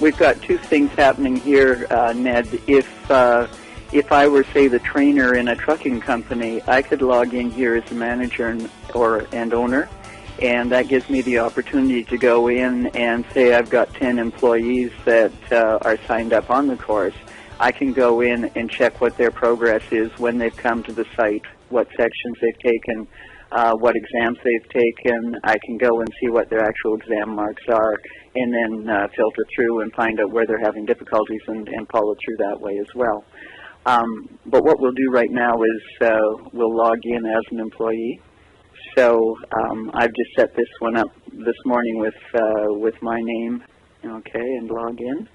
we've got two things happening here, Ned. If I were, say, the trainer in a trucking company, I could log in here as a manager and owner, and that gives me the opportunity to go in and say I've got 10 employees that are signed up on the course. I can go in and check what their progress is, when they've come to the site, what sections they've taken, what exams they've taken. I can go and see what their actual exam marks are, and then filter through and find out where they're having difficulties and follow through that way as well. But what we'll do right now is we'll log in as an employee. So I've just set this one up this morning with my name, okay, and log in.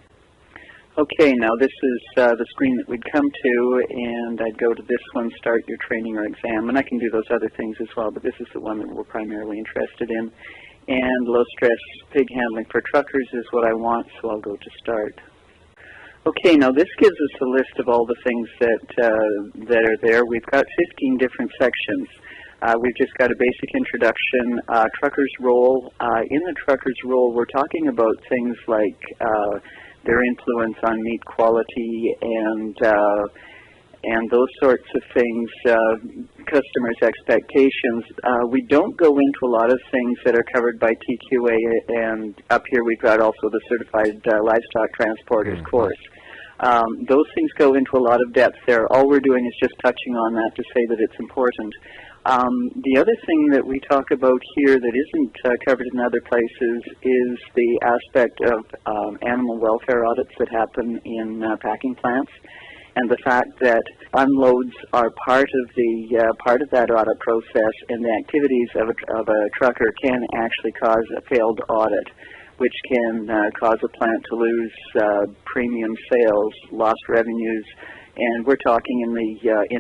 Okay, now this is the screen that we'd come to, and I'd go to this one, start your training or exam, and I can do those other things as well, but this is the one that we're primarily interested in. And low-stress pig handling for truckers is what I want, so I'll go to start. Okay, now this gives us a list of all the things that are there. We've got 15 different sections. We've just got a basic introduction, trucker's role. In the trucker's role, we're talking about things like their influence on meat quality and those sorts of things, customers' expectations. We don't go into a lot of things that are covered by TQA, and up here we've got also the Certified Livestock Transporters course. Those things go into a lot of depth there. All we're doing is just touching on that to say that it's important. The other thing that we talk about here that isn't covered in other places is the aspect of animal welfare audits that happen in packing plants, and the fact that unloads are part of that audit process, and the activities of a trucker can actually cause a failed audit, which can cause a plant to lose premium sales, lost revenues, and we're talking in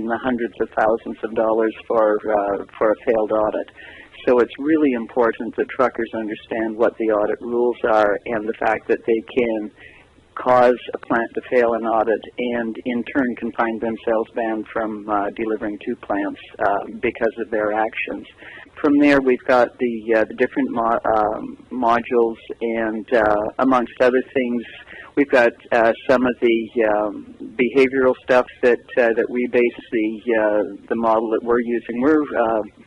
the hundreds of thousands of dollars for a failed audit. So it's really important that truckers understand what the audit rules are, and the fact that they can cause a plant to fail an audit and in turn can find themselves banned from delivering to plants because of their actions. From there, we've got the different modules, and amongst other things, we've got some of the behavioral stuff that we base the model that we're using. We're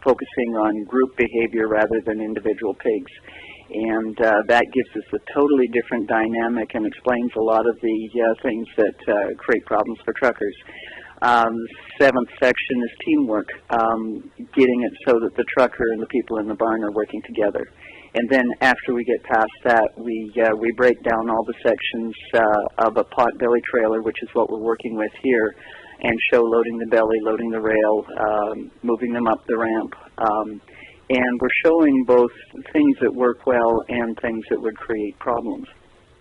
focusing on group behavior rather than individual pigs. And that gives us a totally different dynamic and explains a lot of the things that create problems for truckers. The seventh section is teamwork, getting it so that the trucker and the people in the barn are working together. And then after we get past that, we break down all the sections of a pot belly trailer, which is what we're working with here, and show loading the belly, loading the rail, moving them up the ramp. And we're showing both things that work well and things that would create problems.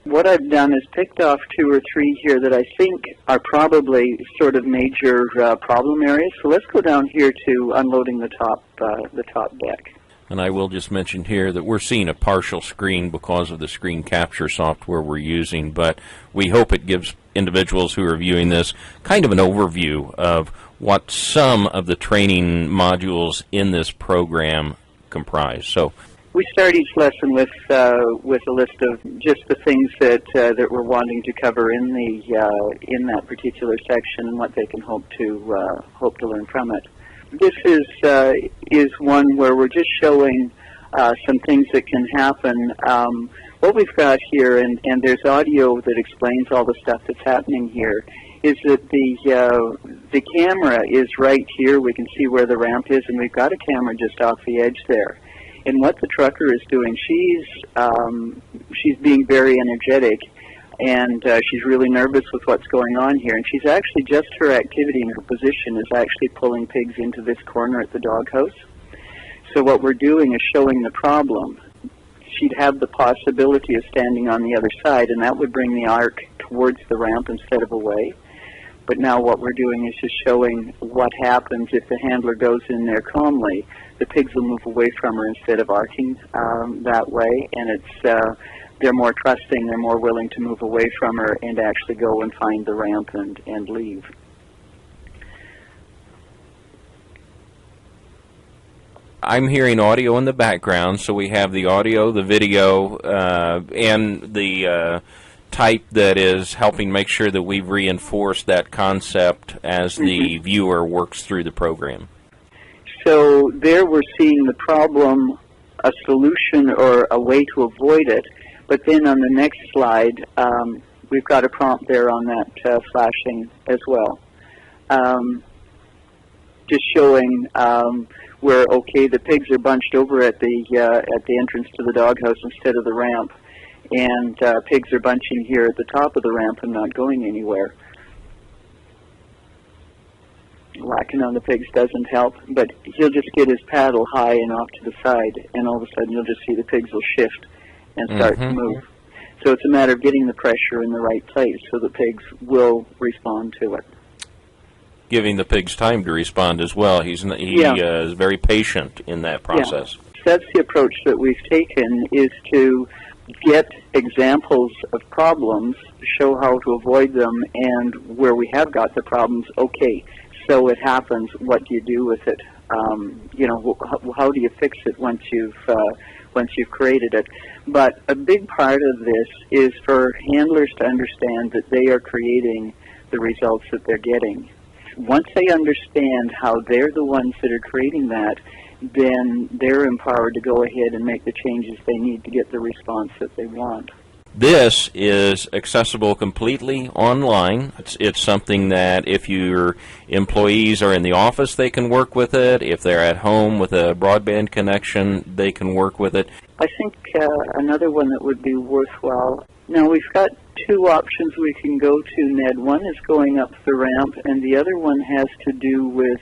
What I've done is picked off 2 or 3 here that I think are probably sort of major problem areas. So let's go down here to unloading the top deck. And I will just mention here that we're seeing a partial screen because of the screen capture software we're using, but we hope it gives individuals who are viewing this kind of an overview of what some of the training modules in this program comprise. So we start each lesson with a list of just the things that we're wanting to cover in that particular section and what they can hope to learn from it. This is one where we're just showing some things that can happen. What we've got here, and there's audio that explains all the stuff that's happening here, is that the camera is right here. We can see where the ramp is, and we've got a camera just off the edge there. And what the trucker is doing, she's being very energetic, and she's really nervous with what's going on here. And she's actually, just her activity and her position is actually pulling pigs into this corner at the doghouse. So what we're doing is showing the problem. She'd have the possibility of standing on the other side, and that would bring the arc towards the ramp instead of away. But now what we're doing is just showing what happens if the handler goes in there calmly. The pigs will move away from her instead of arcing that way, and they're more trusting, they're more willing to move away from her and actually go and find the ramp and leave. I'm hearing audio in the background, so we have the audio, the video, and the type that is helping make sure that we've reinforced that concept as the viewer works through the program? So there we're seeing the problem, a solution, or a way to avoid it. But then on the next slide, we've got a prompt there on that flashing as well. Just showing where, okay, the pigs are bunched over at the entrance to the doghouse instead of the ramp, and pigs are bunching here at the top of the ramp and not going anywhere. Whacking on the pigs doesn't help, but he'll just get his paddle high and off to the side, and all of a sudden you'll just see the pigs will shift and start to move. So it's a matter of getting the pressure in the right place so the pigs will respond to it. Giving the pigs time to respond as well. He is very patient in that process. Yeah. That's the approach that we've taken, is to get examples of problems, show how to avoid them, and where we have got the problems, okay, so it happens, what do you do with it? How do you fix it once you've created it? But a big part of this is for handlers to understand that they are creating the results that they're getting. Once they understand how they're the ones that are creating that, then they're empowered to go ahead and make the changes they need to get the response that they want. This is accessible completely online. It's something that if your employees are in the office, they can work with it. If they're at home with a broadband connection, they can work with it. I think another one that would be worthwhile. Now, we've got two options we can go to, Ned. One is going up the ramp, and the other one has to do with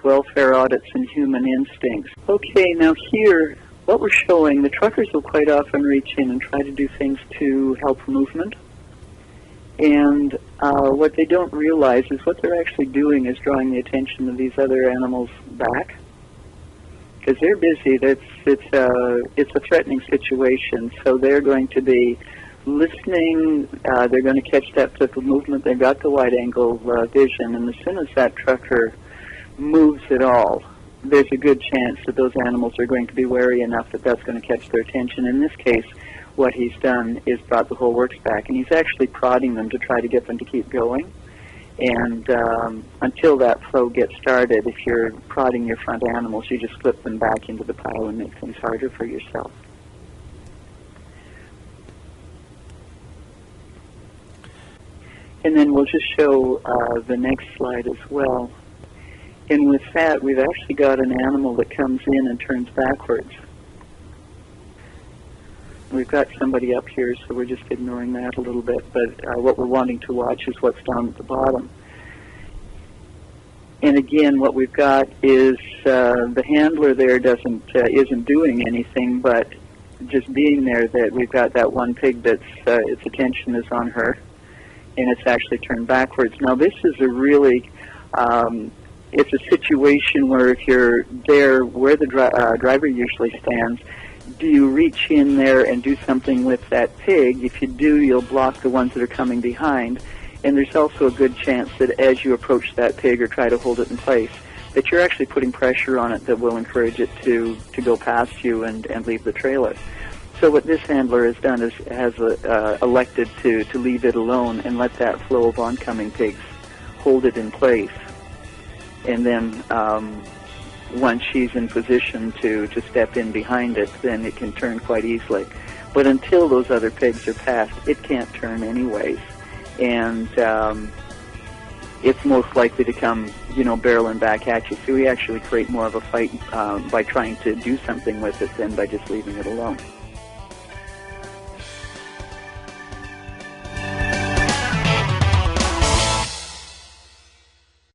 welfare audits and human instincts. Okay, now here, what we're showing, the truckers will quite often reach in and try to do things to help movement. And what they don't realize is what they're actually doing is drawing the attention of these other animals back. Because they're busy, it's a threatening situation, so they're going to be listening, they're going to catch that flip of movement, they've got the wide-angle vision, and as soon as that trucker moves at all, there's a good chance that those animals are going to be wary enough that that's going to catch their attention. In this case, what he's done is brought the whole works back, and he's actually prodding them to try to get them to keep going. And until that flow gets started, if you're prodding your front animals, you just flip them back into the pile and make things harder for yourself. And then we'll just show the next slide as well. And with that, we've actually got an animal that comes in and turns backwards. We've got somebody up here, so we're just ignoring that a little bit. But what we're wanting to watch is what's down at the bottom. And again, what we've got is the handler there isn't doing anything, but just being there, that we've got that one pig that's its attention is on her, and it's actually turned backwards. Now, this is a really it's a situation where if you're there where the driver usually stands, do you reach in there and do something with that pig? If you do, you'll block the ones that are coming behind. And there's also a good chance that as you approach that pig or try to hold it in place, that you're actually putting pressure on it that will encourage it to go past you and leave the trailer. So what this handler has done is has elected to leave it alone and let that flow of oncoming pigs hold it in place. And then once she's in position to step in behind it, then it can turn quite easily. But until those other pigs are passed, it can't turn anyways. And it's most likely to come, barreling back at you. So we actually create more of a fight by trying to do something with it than by just leaving it alone.